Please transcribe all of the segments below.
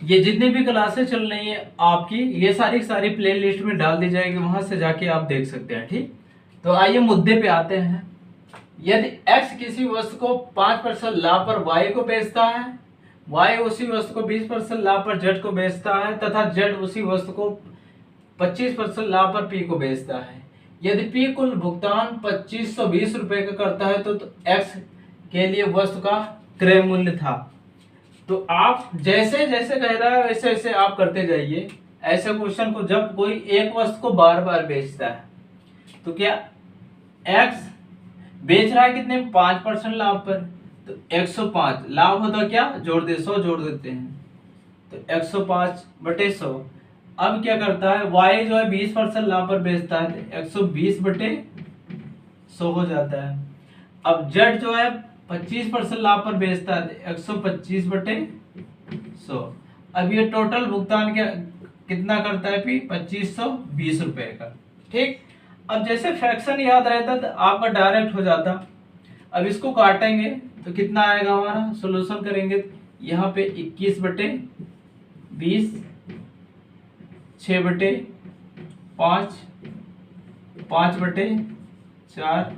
ये जितनी भी क्लासें चल रही है आपकी, ये सारी सारी प्ले लिस्ट में डाल दी जाएगी, वहां से जाके आप देख सकते हैं। ठीक, तो आइए मुद्दे पे आते हैं। यदि x किसी वस्तु को 5% लाभ पर y को बेचता है, y उसी वस्तु को 20% लाभ पर z को बेचता है तथा z उसी वस्तु को 25% लाभ पर p को बेचता है। यदि p कुल भुगतान 2520 रुपए का करता है तो x के लिए वस्तु का क्रय मूल्य था। तो आप जैसे जैसे कह रहा है वैसे वैसे आप करते जाइए। ऐसे क्वेश्चन को जब कोई एक वस्तु को बार बार बेचता है तो क्या x बेच रहा है कितने 5% लाभ पर, तो 105 लाभ होता क्या, जोड़ दे 100 जोड़ देते हैं तो 105/100। अब क्या करता है y जो है 20% लाभ पर बेचता है तो 120/100 हो जाता है। अब z जो है 25% लाभ पर बेचता है 125/100। अब ये टोटल भुगतान क्या कितना करता है पी 2520 रुपए का। ठीक, अब जैसे फ्रैक्शन याद रहता तो आपका डायरेक्ट हो जाता। अब इसको काटेंगे तो कितना आएगा हमारा, सोल्यूशन करेंगे यहाँ पे 21/20, 6/5, 5/4,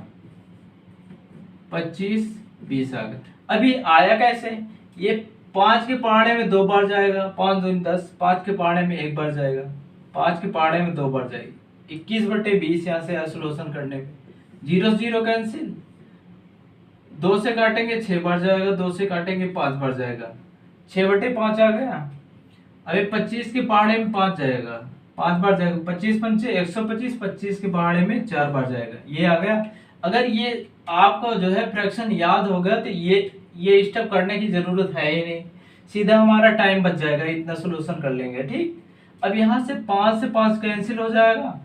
25/20 आ गया। अभी आया कैसे, ये 5 के पहाड़े में 2 बार जाएगा, 5 दूनी 10, 5 के पहाड़े में 1 बार जाएगा, 5 के पहाड़े में 2 बार जाएगी, 21/20 यहाँ से सोल्यूशन करने पे 0 0 कैंसिल, 2 से काटेंगे 6 बार जाएगा, 2 से काटेंगे 5 बार जाएगा, 6/5 आ गया। अभी 25 के पहाड़े में 5 जाएगा, 5 बार जाएगा, 25 पंचे 125, 25 के पहाड़े में 4 बार जाएगा, ये आ गया। अगर ये आपको जो है फ्रैक्शन याद हो गया तो ये स्टेप करने की जरूरत है ही नहीं, सीधा हमारा टाइम बच जाएगा, इतना सोल्यूशन कर लेंगे। ठीक, अब यहां से 5 से 5 कैंसिल हो जाएगा,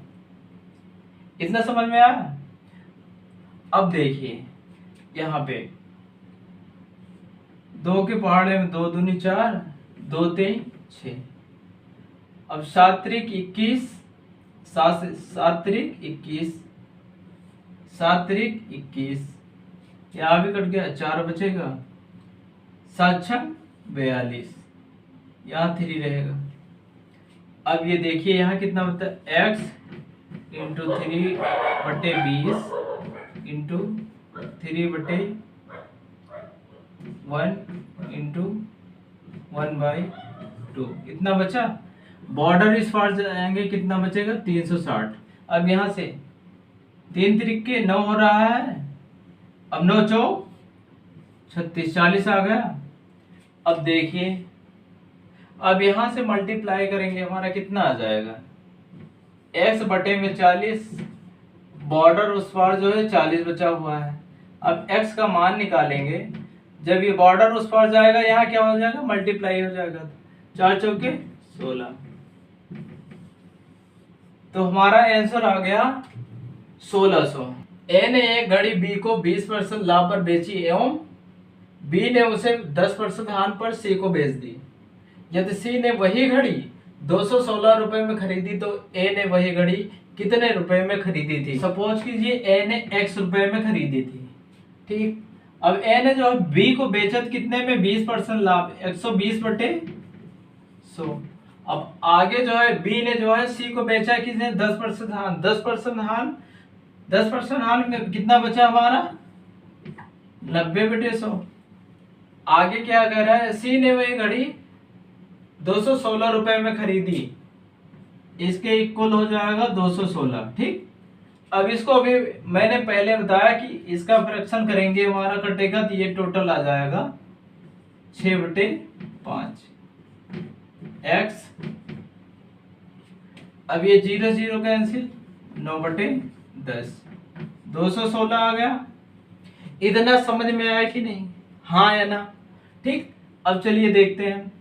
इतना समझ में आया। अब देखिए यहाँ पे 2 के पहाड़े में 2 दूनी 4, 2 3 6, अब 7 त्रिक 21, 7 त्रिक 21, 7 त्रिक 21, यहाँ भी कट गया, 4 बचेगा, 7 6 42, यहाँ 3 रहेगा। अब ये देखिए यहाँ कितना होता है, x इंटू 3/20 इंटू 3/1 इंटू 1/2, इतना बचा। बॉर्डर इस पार जाएंगे कितना बचेगा 360। अब यहाँ से 3 त्रिक 9 हो रहा है, अब 9 चौक 36, 40 आ गया। अब देखिए अब यहां से मल्टीप्लाई करेंगे, हमारा कितना आ जाएगा x/40, बॉर्डर उस पार जो है 40 बचा हुआ है। अब x का मान निकालेंगे, जब ये बॉर्डर उस पार जाएगा यहाँ क्या हो जाएगा, मल्टीप्लाई हो जाएगा, 4 चौके 16। तो हमारा आंसर आ गया 1600। ए ने एक घड़ी बी को 20% लाभ पर बेची एवं बी ने उसे 10% हानि पर सी को बेच दी। यदि सी ने वही घड़ी 216 रुपए में खरीदी तो ए ने वही घड़ी कितने रुपए में खरीदी थी। सपोज कीजिए ए ने x रुपए में खरीदी थी। ठीक, अब ए ने जो है बी को बेचा कितने में 20% लाभ 120/100। अब आगे जो है बी ने जो है सी को बेचा किसने 10% हानि, 10% हानि, 10% हानि में कितना बचा हमारा 90/100। आगे क्या कह रहा है, सी ने वही घड़ी 216 रुपए में खरीदी, इसके इक्वल हो जाएगा 216। ठीक, अब इसको अभी मैंने पहले बताया कि इसका फ्रैक्शन करेंगे हमारा कटेगा तो ये टोटल आ जाएगा 6/5 x। अब ये 0 0 कैंसिल, 9/10, 216 आ गया। इतना समझ में आया कि नहीं, हाँ या ना। ठीक, अब चलिए देखते हैं।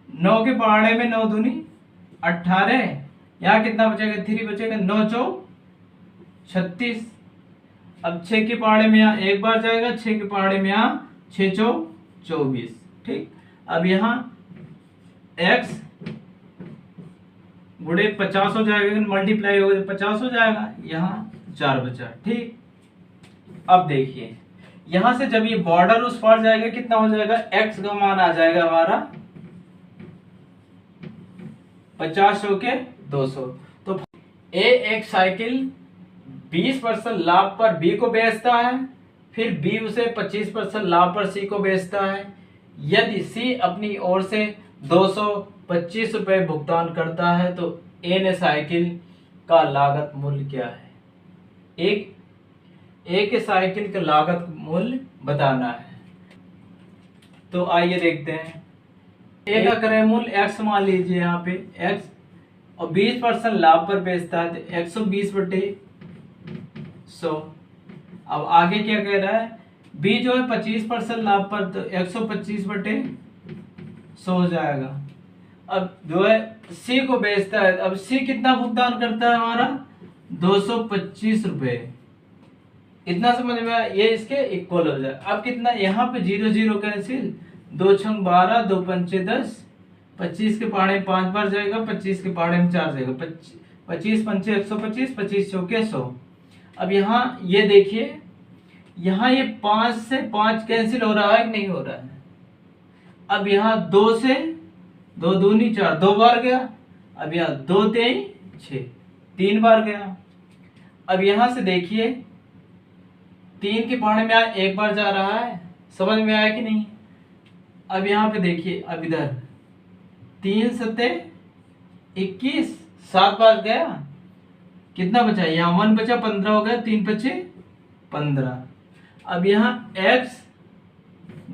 9 के पहाड़े में 9 दूनी 18, यहाँ कितना बचेगा 3 बचेगा, 9 चौक 36। अब 6 के पहाड़े में यहाँ 1 बार जाएगा, 6 के पहाड़े में यहाँ 6 चौक 24। ठीक, अब यहाँ x गुड़े 50 हो जाएगा, मल्टीप्लाई हो 50 हो जाएगा, यहाँ 4 बचा। ठीक, अब देखिए यहां से जब ये बॉर्डर उस पार जाएगा कितना हो जाएगा, x का मान आ जाएगा हमारा 50 के 200। तो ए एक साइकिल 20% लाभ पर बी को बेचता है, फिर बी उसे 25% लाभ पर सी को बेचता है। यदि सी अपनी ओर से 225 रुपए भुगतान करता है तो ए ने साइकिल का लागत मूल्य क्या है? एक के साइकिल का लागत मूल्य बताना है। तो आइए देखते हैं। ए का क्रय मूल्य x मान लीजिए यहाँ पे x, और 20% लाभ पर बेचता है तो 120/100। अब आगे क्या कह रहा है? b जो है 25% लाभ पर, तो 125/100 हो जाएगा। अब जो है c को बेचता है, अब c कितना भुगतान करता है हमारा? 225 रुपए। इतना समझ में आया? ये इसके इक्वल हो जाए। अब कितना यहाँ पे 0 0 कैंसिल, 2 छंग 12, 2 पंचे 10, 25 के पहाड़े में 5 बार जाएगा, 25 के पहाड़े में 4 जाएगा, 25 पंचे 125, 25 चौके 100। अब यहाँ ये देखिए, यहाँ ये 5 से 5 कैंसिल हो रहा है कि नहीं हो रहा है? अब यहाँ 2 से 2 दूनी 4, 2 बार गया। अब यहाँ 2 3 6, 3 बार गया। अब यहाँ से देखिए 3 के पहाड़े में 1 बार जा रहा है। समझ में आया कि नहीं? अब यहाँ पे देखिए, अब इधर 3 सत्ते 21, 7 बार गया। कितना बचा? यहाँ 1 बचा, 15 हो गया, 3 बचे 15। अब यहाँ x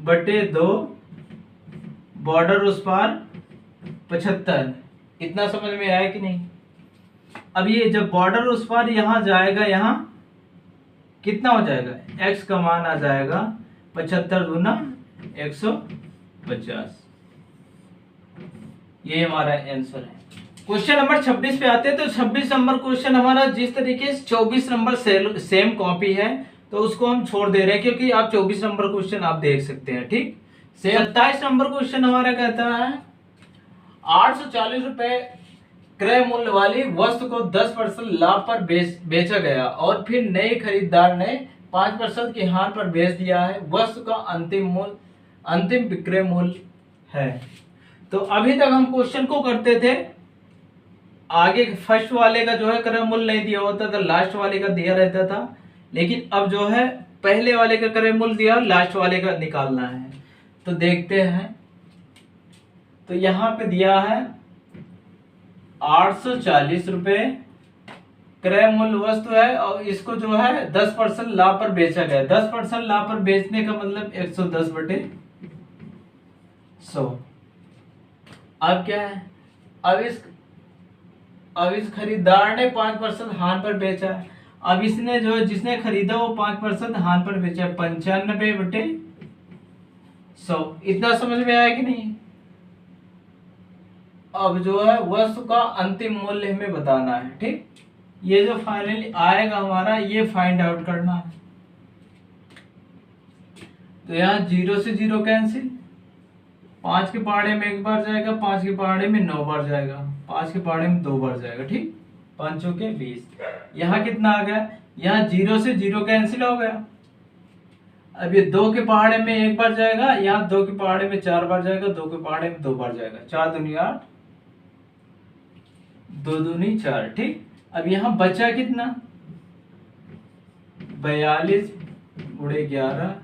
बटे 2 बॉर्डर उस पार 75। इतना समझ में आया कि नहीं? अब ये जब बॉर्डर उस पार यहाँ जाएगा, यहाँ कितना हो जाएगा? x का मान आ जाएगा 75 दूना 150। ये हमारा आंसर है। क्वेश्चन नंबर 26 पे आते हैं। तो 26 नंबर क्वेश्चन हमारा जिस तरीके से 24 नंबर सेम कॉपी है तो उसको हम छोड़ दे रहे हैं, क्योंकि आप 24 नंबर क्वेश्चन आप देख सकते हैं। ठीक। 27 नंबर क्वेश्चन हमारा कहता है 840 रुपए क्रय मूल्य वाली वस्तु को 10% लाभ पर बेचा गया और फिर नए खरीदार ने 5% की हार पर बेच दिया है। वस्तु का अंतिम विक्रय मूल्य है। तो अभी तक हम क्वेश्चन को करते थे, आगे फर्स्ट वाले का जो है क्रय मूल्य नहीं दिया होता था, लास्ट वाले का दिया रहता था। लेकिन अब जो है पहले वाले का क्रय मूल्य दिया, लास्ट वाले का निकालना है। तो देखते हैं। तो यहाँ पे दिया है 840 रुपए क्रय मूल्य वस्तु है और इसको जो है 10% लाभ पर बेचा गया। 10% लाभ पर बेचने का मतलब 110/100। अब क्या है? अब इस खरीदार ने 5% हान पर बेचा है। अब इसने जो है जिसने खरीदा वो 5% हान पर बेचा, 95/100। इतना समझ में आया कि नहीं? अब जो है वस्तु का अंतिम मूल्य हमें बताना है। ठीक। ये जो फाइनली आएगा हमारा, ये फाइंड आउट करना है। तो यहाँ 0 से 0 कैंसिल, 5 के पहाड़े में 1 बार जाएगा, 5 के पहाड़े में 9 बार जाएगा, 5 के पहाड़े में 2 बार जाएगा। ठीक। 5 के 20। यहाँ कितना आ गया? यहाँ 0 से 0 कैंसिल हो गया। अब ये 2 के पहाड़े में 1 बार जाएगा, यहाँ 2 के पहाड़े में 4 बार जाएगा, 2 के पहाड़े में 2 बार जाएगा। 4 दूनी 8, 2 दूनी 4। ठीक। अब यहाँ बचा कितना? 42 गुणे 11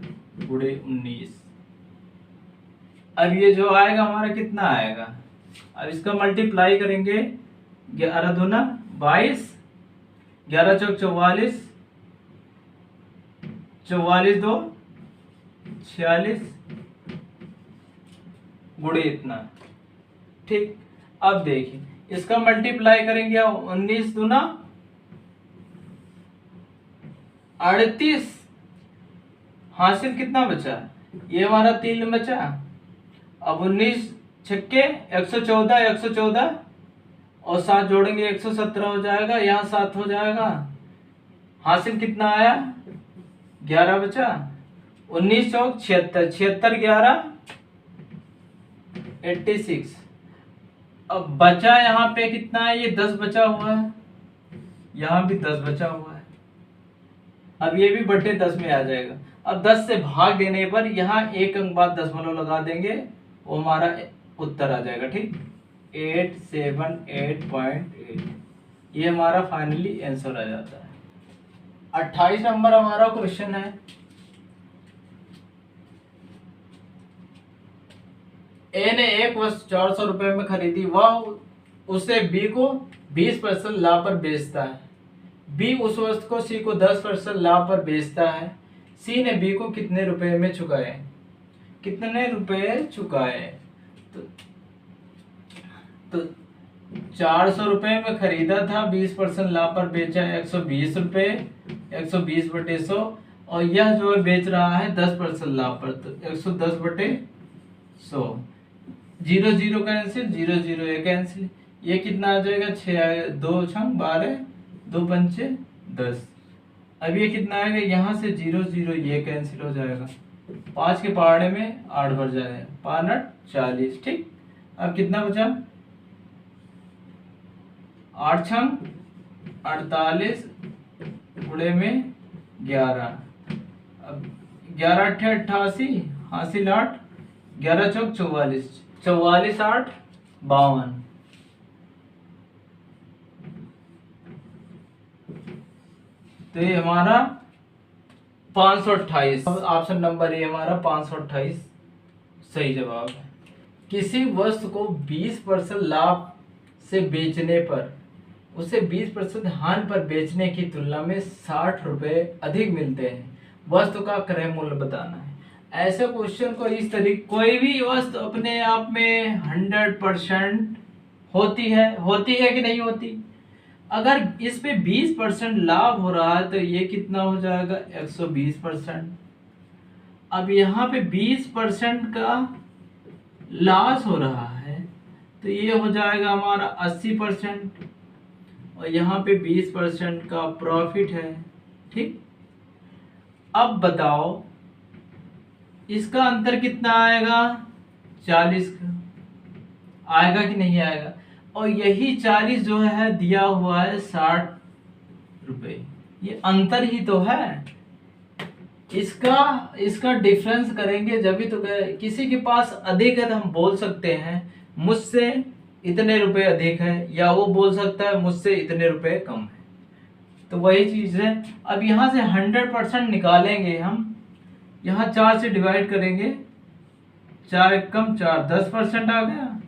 गुणे 19। अब ये जो आएगा हमारा कितना आएगा? अब इसका मल्टीप्लाई करेंगे, 11 दूना 22, 11 चौक 44, 44 2 46 गुणे इतना। ठीक। अब देखिए इसका मल्टीप्लाई करेंगे, 19 दूना 38। हासिल कितना बचा? ये हमारा 3 बचा। अब 19 छक्के 114, 114 और 7 जोड़ेंगे 117 हो जाएगा। यहाँ 7 हो जाएगा। हासिल कितना आया? 11 बचा। 19 चौक 76, 76 11 86। अब बचा यहाँ पे कितना है? ये 10 बचा हुआ है, यहाँ भी 10 बचा हुआ है। अब ये भी बटे 10 में आ जाएगा। अब 10 से भाग देने पर यहाँ 1 अंक बाद दशमलव लगा देंगे, वो हमारा उत्तर आ जाएगा। ठीक। 878.8, ये हमारा फाइनली आंसर आ जाता है। 28 नंबर हमारा क्वेश्चन है, ए ने एक वस्तु 400 रुपए में खरीदी, वह उसे बी को 20% लाभ पर बेचता है। बी उस वस्तु को सी को 10% लाभ पर बेचता है। सी ने बी को कितने रुपए में चुकाए? कितने रुपए चुकाए? तो 400 रुपए में खरीदा था, 20% लाभ पर बेचा है 120 रुपए, 120/100, और यह जो है बेच रहा है 10% लाभ पर, तो 110/100। 0 0 कैंसिल, 0 0 ये कैंसिल, ये कितना आ जाएगा? 6, 2 छंग 12, 2 पंचे 10। अब ये कितना आएगा? यहाँ से 0 0 ये कैंसिल हो जाएगा, 5 के पहाड़े में 8 बढ़ जाएगा, 5 8 40। ठीक, अब कितना बचा? 8 छंग 48 गुणे में 11, अब 11 8 88, हासिल 8, 11 चौक 44, 44 8 52। तो ये हमारा 528, ऑप्शन नंबर ए हमारा 528 सही जवाब है। किसी वस्तु को 20% लाभ से बेचने पर उसे 20% हानि पर बेचने की तुलना में 60 रुपए अधिक मिलते हैं, वस्तु का क्रय मूल्य बताना है। ऐसे क्वेश्चन को इस तरीके, कोई भी वस्तु अपने आप में 100% होती है कि नहीं होती? अगर इस पे 20% लाभ हो रहा है तो ये कितना हो जाएगा? 120%। अब यहाँ पे 20% का लॉस हो रहा है तो ये हो जाएगा हमारा 80%, और यहाँ पे 20% का प्रॉफिट है। ठीक, अब बताओ इसका अंतर कितना आएगा? 40 का आएगा कि नहीं आएगा? और यही 40 जो है दिया हुआ है 60 रुपए, ये अंतर ही तो है। इसका डिफरेंस करेंगे जब भी तो किसी के पास अधिक है तो हम बोल सकते हैं मुझसे इतने रुपए अधिक है, या वो बोल सकता है मुझसे इतने रुपए कम है। तो वही चीज है। अब यहां से 100% निकालेंगे हम, यहाँ 4 से डिवाइड करेंगे, 4 एकम 4, 10% आ गया।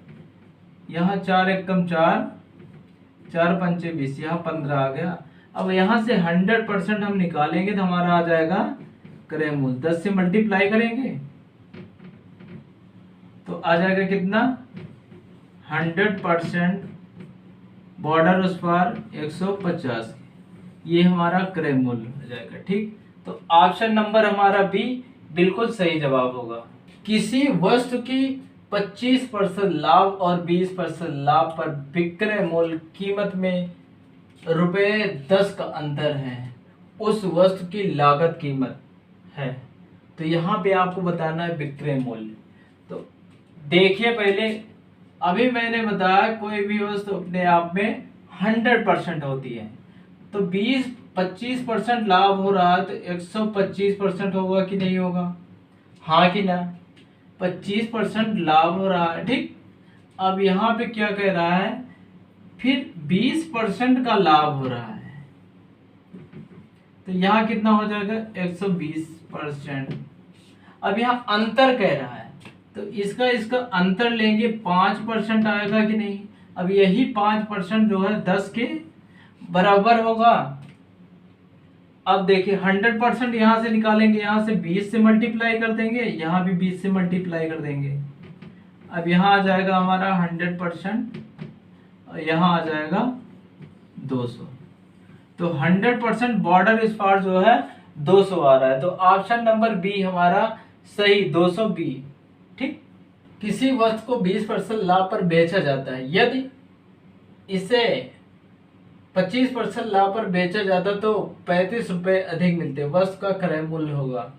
यहाँ 4 एकम 4, 4 पंचे 20, यहाँ 15 आ गया। अब यहाँ से 100% हम निकालेंगे तो हमारा आ जाएगा क्रय मूल्य, 10 से मल्टीप्लाई करेंगे तो आ जाएगा कितना? 100% बॉर्डर उस पार 150, ये हमारा क्रय मूल्य हो जाएगा। ठीक, तो ऑप्शन नंबर हमारा बी बिल्कुल सही जवाब होगा। किसी वस्तु की 25% लाभ और 20% लाभ पर विक्रय मूल्य कीमत में ₹10 का अंतर है, उस वस्तु की लागत कीमत है। तो यहाँ पे आपको बताना है विक्रय मूल्य। तो देखिए पहले, अभी मैंने बताया कोई भी वस्तु अपने आप में 100% होती है, तो 25% लाभ हो रहा है तो 125% होगा कि नहीं होगा? हाँ कि ना? 25% लाभ हो रहा है। ठीक, अब यहाँ पे क्या कह रहा है? फिर 20% का लाभ हो रहा है, तो यहाँ कितना हो जाएगा? 120%। अब यहाँ अंतर कह रहा है तो इसका अंतर लेंगे, 5% आएगा कि नहीं? अब यही 5% जो है 10 के बराबर होगा। अब देखिए 100% यहाँ से निकालेंगे, यहाँ से 20 से मल्टीप्लाई कर देंगे, यहाँ भी 20 से मल्टीप्लाई कर देंगे। अब यहाँ आ जाएगा हमारा 100% और यहाँ आ जाएगा 200। तो 100% बॉर्डर इस पार जो है 200 आ रहा है। तो ऑप्शन नंबर बी हमारा सही, 200 बी। ठीक, किसी वस्तु को 20% लाभ पर बेचा जाता है, यदि इसे 25% लाभ पर बेचा जाता तो 35 रुपए अधिक मिलते, वस्तु का क्रय मूल्य होगा।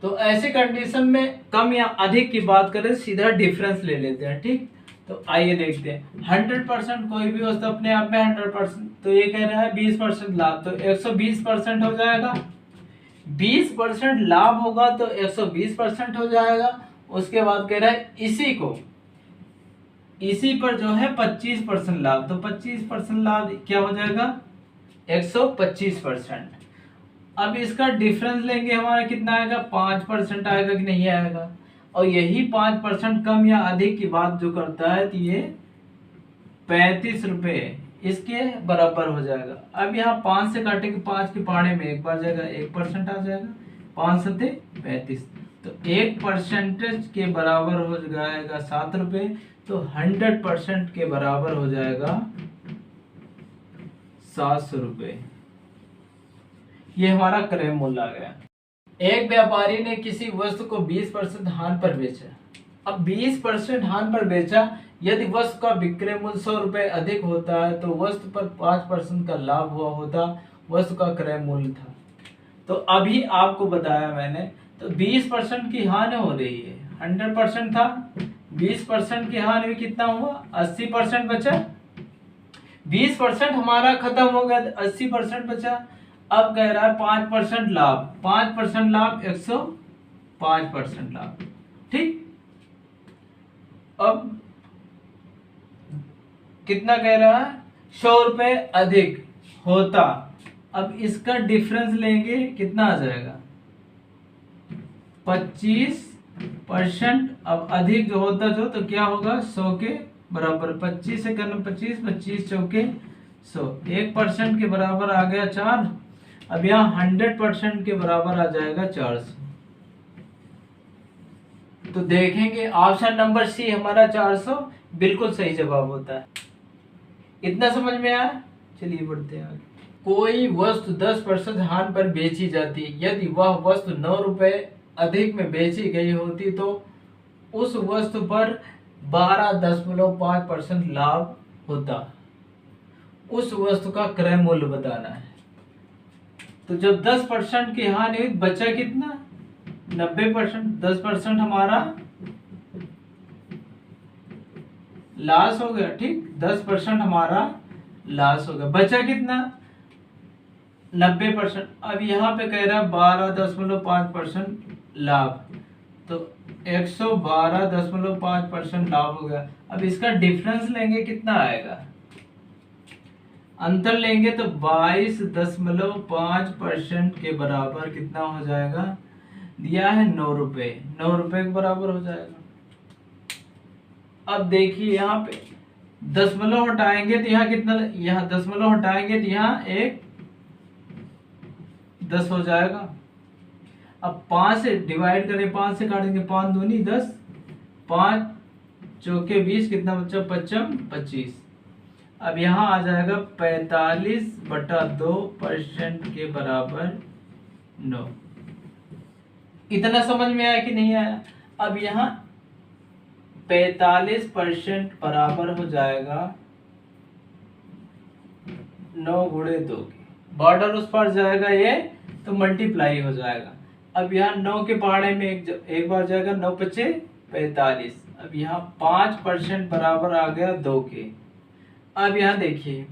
तो ऐसी कंडीशन में कम या अधिक की बात करें, सीधा डिफरेंस ले लेते हैं। ठीक, तो आइए देखते हैं। 100% कोई भी वस्तु अपने आप में 100%, तो ये कह रहा है 20% लाभ, तो 120% हो जाएगा। 20% लाभ होगा तो 120% हो जाएगा। उसके बाद कह रहा है इसी को इसी पर जो है 25% लाभ, तो 25% लाभ क्या हो जाएगा 125%। अब इसका डिफरेंस लेंगे, हमारा कितना आएगा 5% आएगा कि नहीं आएगा। और यही 5% कम या अधिक की बात जो करता है तो ये 35 रुपए इसके बराबर हो जाएगा। अब यहाँ 5 से काटेंगे, 5 के पहाड़े में एक बार जाएगा, 1% आ जाएगा, 5 सते 35, तो 1% के बराबर हो जाएगा 7 रुपए, तो 100% के बराबर हो जाएगा 700 रुपए। ये हमारा क्रय मूल्य आ गया। एक व्यापारी ने किसी वस्तु को 20% हानि पर बेचा। अब 20% हानि पर बेचा, यदि वस्तु का विक्रय मूल्य 100 रुपए अधिक होता है तो वस्तु पर 5% का लाभ हुआ होता, वस्तु का क्रय मूल्य था। तो अभी आपको बताया मैंने, तो 20% की हानि हो रही है, 100% था, 20% की हानि हुई, कितना हुआ 80% बचा। 20% हमारा खत्म हो गया, 80% बचा। अब कह रहा है 5% लाभ, 5% लाभ 105% लाभ, ठीक। अब कितना कह रहा है 100 रुपए अधिक होता। अब इसका डिफरेंस लेंगे, कितना आ जाएगा 25%। अब अधिक जो होता जो तो क्या होगा 100 के बराबर, 25 से करना 25, 25 चौके 100, 1% के बराबर आ गया 4। अब यहाँ 100% के बराबर आ जाएगा 400। तो देखेंगे ऑप्शन नंबर सी हमारा 400 बिल्कुल सही जवाब होता है। इतना समझ में आया, चलिए बढ़ते हैं आगे। कोई वस्तु 10% हानि पर बेची जाती है, यदि वह वस्तु 9 रुपए अधिक में बेची गई होती तो उस वस्तु पर 12.5% लाभ होता। उस वस्तु का क्रय मूल्य बताना है। तो जब 10% की हानि हुई, बचा कितना 90%, 10% हमारा लॉस हो गया, ठीक, 10% हमारा लॉस हो गया, बचा कितना 90%। अब यहाँ पे कह रहा है 12.5% लाभ, तो 112.5% लाभ हो गया। अब इसका डिफरेंस लेंगे, कितना आएगा, अंतर लेंगे तो 22.5% के बराबर कितना हो जाएगा, दिया है 9 रुपए, 9 रुपए के बराबर हो जाएगा। अब देखिए यहाँ पे दशमलव हटाएंगे तो यहाँ कितना, यहाँ दशमलव हटाएंगे तो यहाँ एक 10 हो जाएगा। अब 5 से डिवाइड करें, 5 से काटेंगे, 5 दूनी 10, 5 चौके 20, कितना बच्चा 55 25। अब यहाँ आ जाएगा 45/2% के बराबर 9। इतना समझ में आया कि नहीं आया। अब यहाँ 45% बराबर हो जाएगा 9 गुणे 2 के, बॉर्डर उस पर जाएगा ये तो मल्टीप्लाई हो जाएगा। अब यहाँ 9 के पहाड़े में एक बार जाएगा, 9 पचे 45। अब यहाँ 5% बराबर आ गया 2 के। अब यहाँ देखिए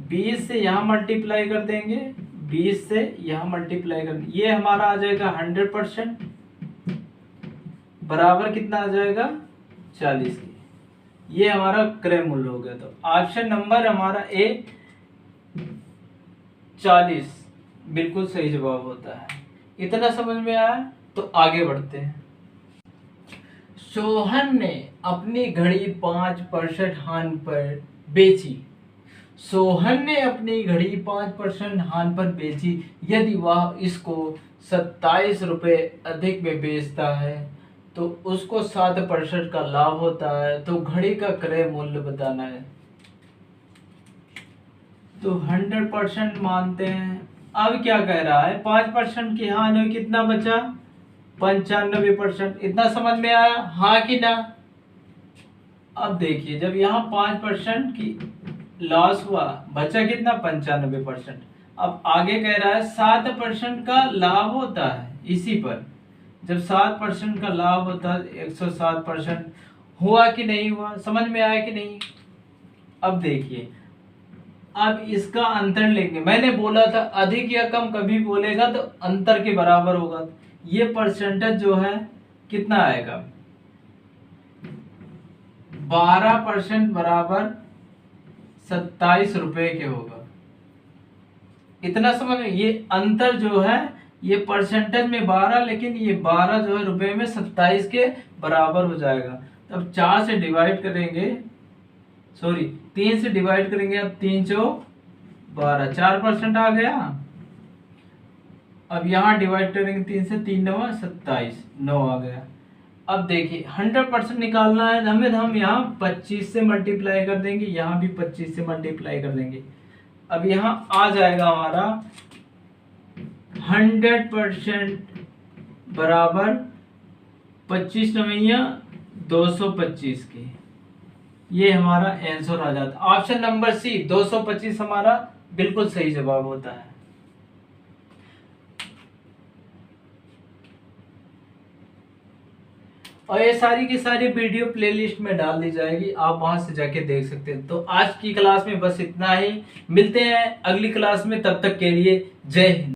20 से यहाँ मल्टीप्लाई कर देंगे, 20 से यहाँ मल्टीप्लाई कर, ये हमारा आ जाएगा 100% बराबर कितना आ जाएगा 40 के। ये हमारा क्रय मूल्य हो गया। तो ऑप्शन नंबर हमारा ए 40 बिल्कुल सही जवाब होता है। इतना समझ में आया, तो आगे बढ़ते हैं। सोहन ने अपनी घड़ी 5% हानि पर बेची। सोहन ने अपनी घड़ी 5% हानि पर बेची, यदि वह इसको 27 रुपए अधिक में बेचता है तो उसको 7% का लाभ होता है। तो घड़ी का क्रय मूल्य बताना है। तो 100% मानते हैं। अब क्या कह रहा है 5% की हानि, कितना बचा 95%। इतना समझ में आया, हाँ कि ना। अब देखिए जब यहाँ 5% की लॉस हुआ, बचा कितना 95%। अब आगे कह रहा है 7% का लाभ होता है इसी पर। जब 7% का लाभ होता है 107% हुआ कि नहीं हुआ, समझ में आया कि नहीं। अब देखिए अब इसका अंतर लेंगे। मैंने बोला था अधिक या कम कभी बोलेगा तो अंतर के बराबर होगा। ये परसेंटेज जो है कितना आएगा 12% बराबर 27 रुपए के होगा। इतना समझ में, ये अंतर जो है ये परसेंटेज में 12, लेकिन ये 12 जो है रुपए में 27 के बराबर हो जाएगा। तब 4 से डिवाइड करेंगे, सॉरी 3 से डिवाइड करेंगे, अब 3 चौक 12, 4% आ गया। अब यहाँ डिवाइड करेंगे 3 से, 3 9 27, 9 आ गया। अब देखिए 100% निकालना है हमें, तो हम यहाँ 25 से मल्टीप्लाई कर देंगे, यहाँ भी 25 से मल्टीप्लाई कर देंगे। अब यहाँ आ जाएगा हमारा 100% बराबर 25 नवैया 225 के। ये हमारा आंसर आ जाता है। ऑप्शन नंबर सी 225 हमारा बिल्कुल सही जवाब होता है। और ये सारी की सारी वीडियो प्लेलिस्ट में डाल दी जाएगी, आप वहां से जाके देख सकते हैं। तो आज की क्लास में बस इतना ही, मिलते हैं अगली क्लास में, तब तक के लिए जय हिंद।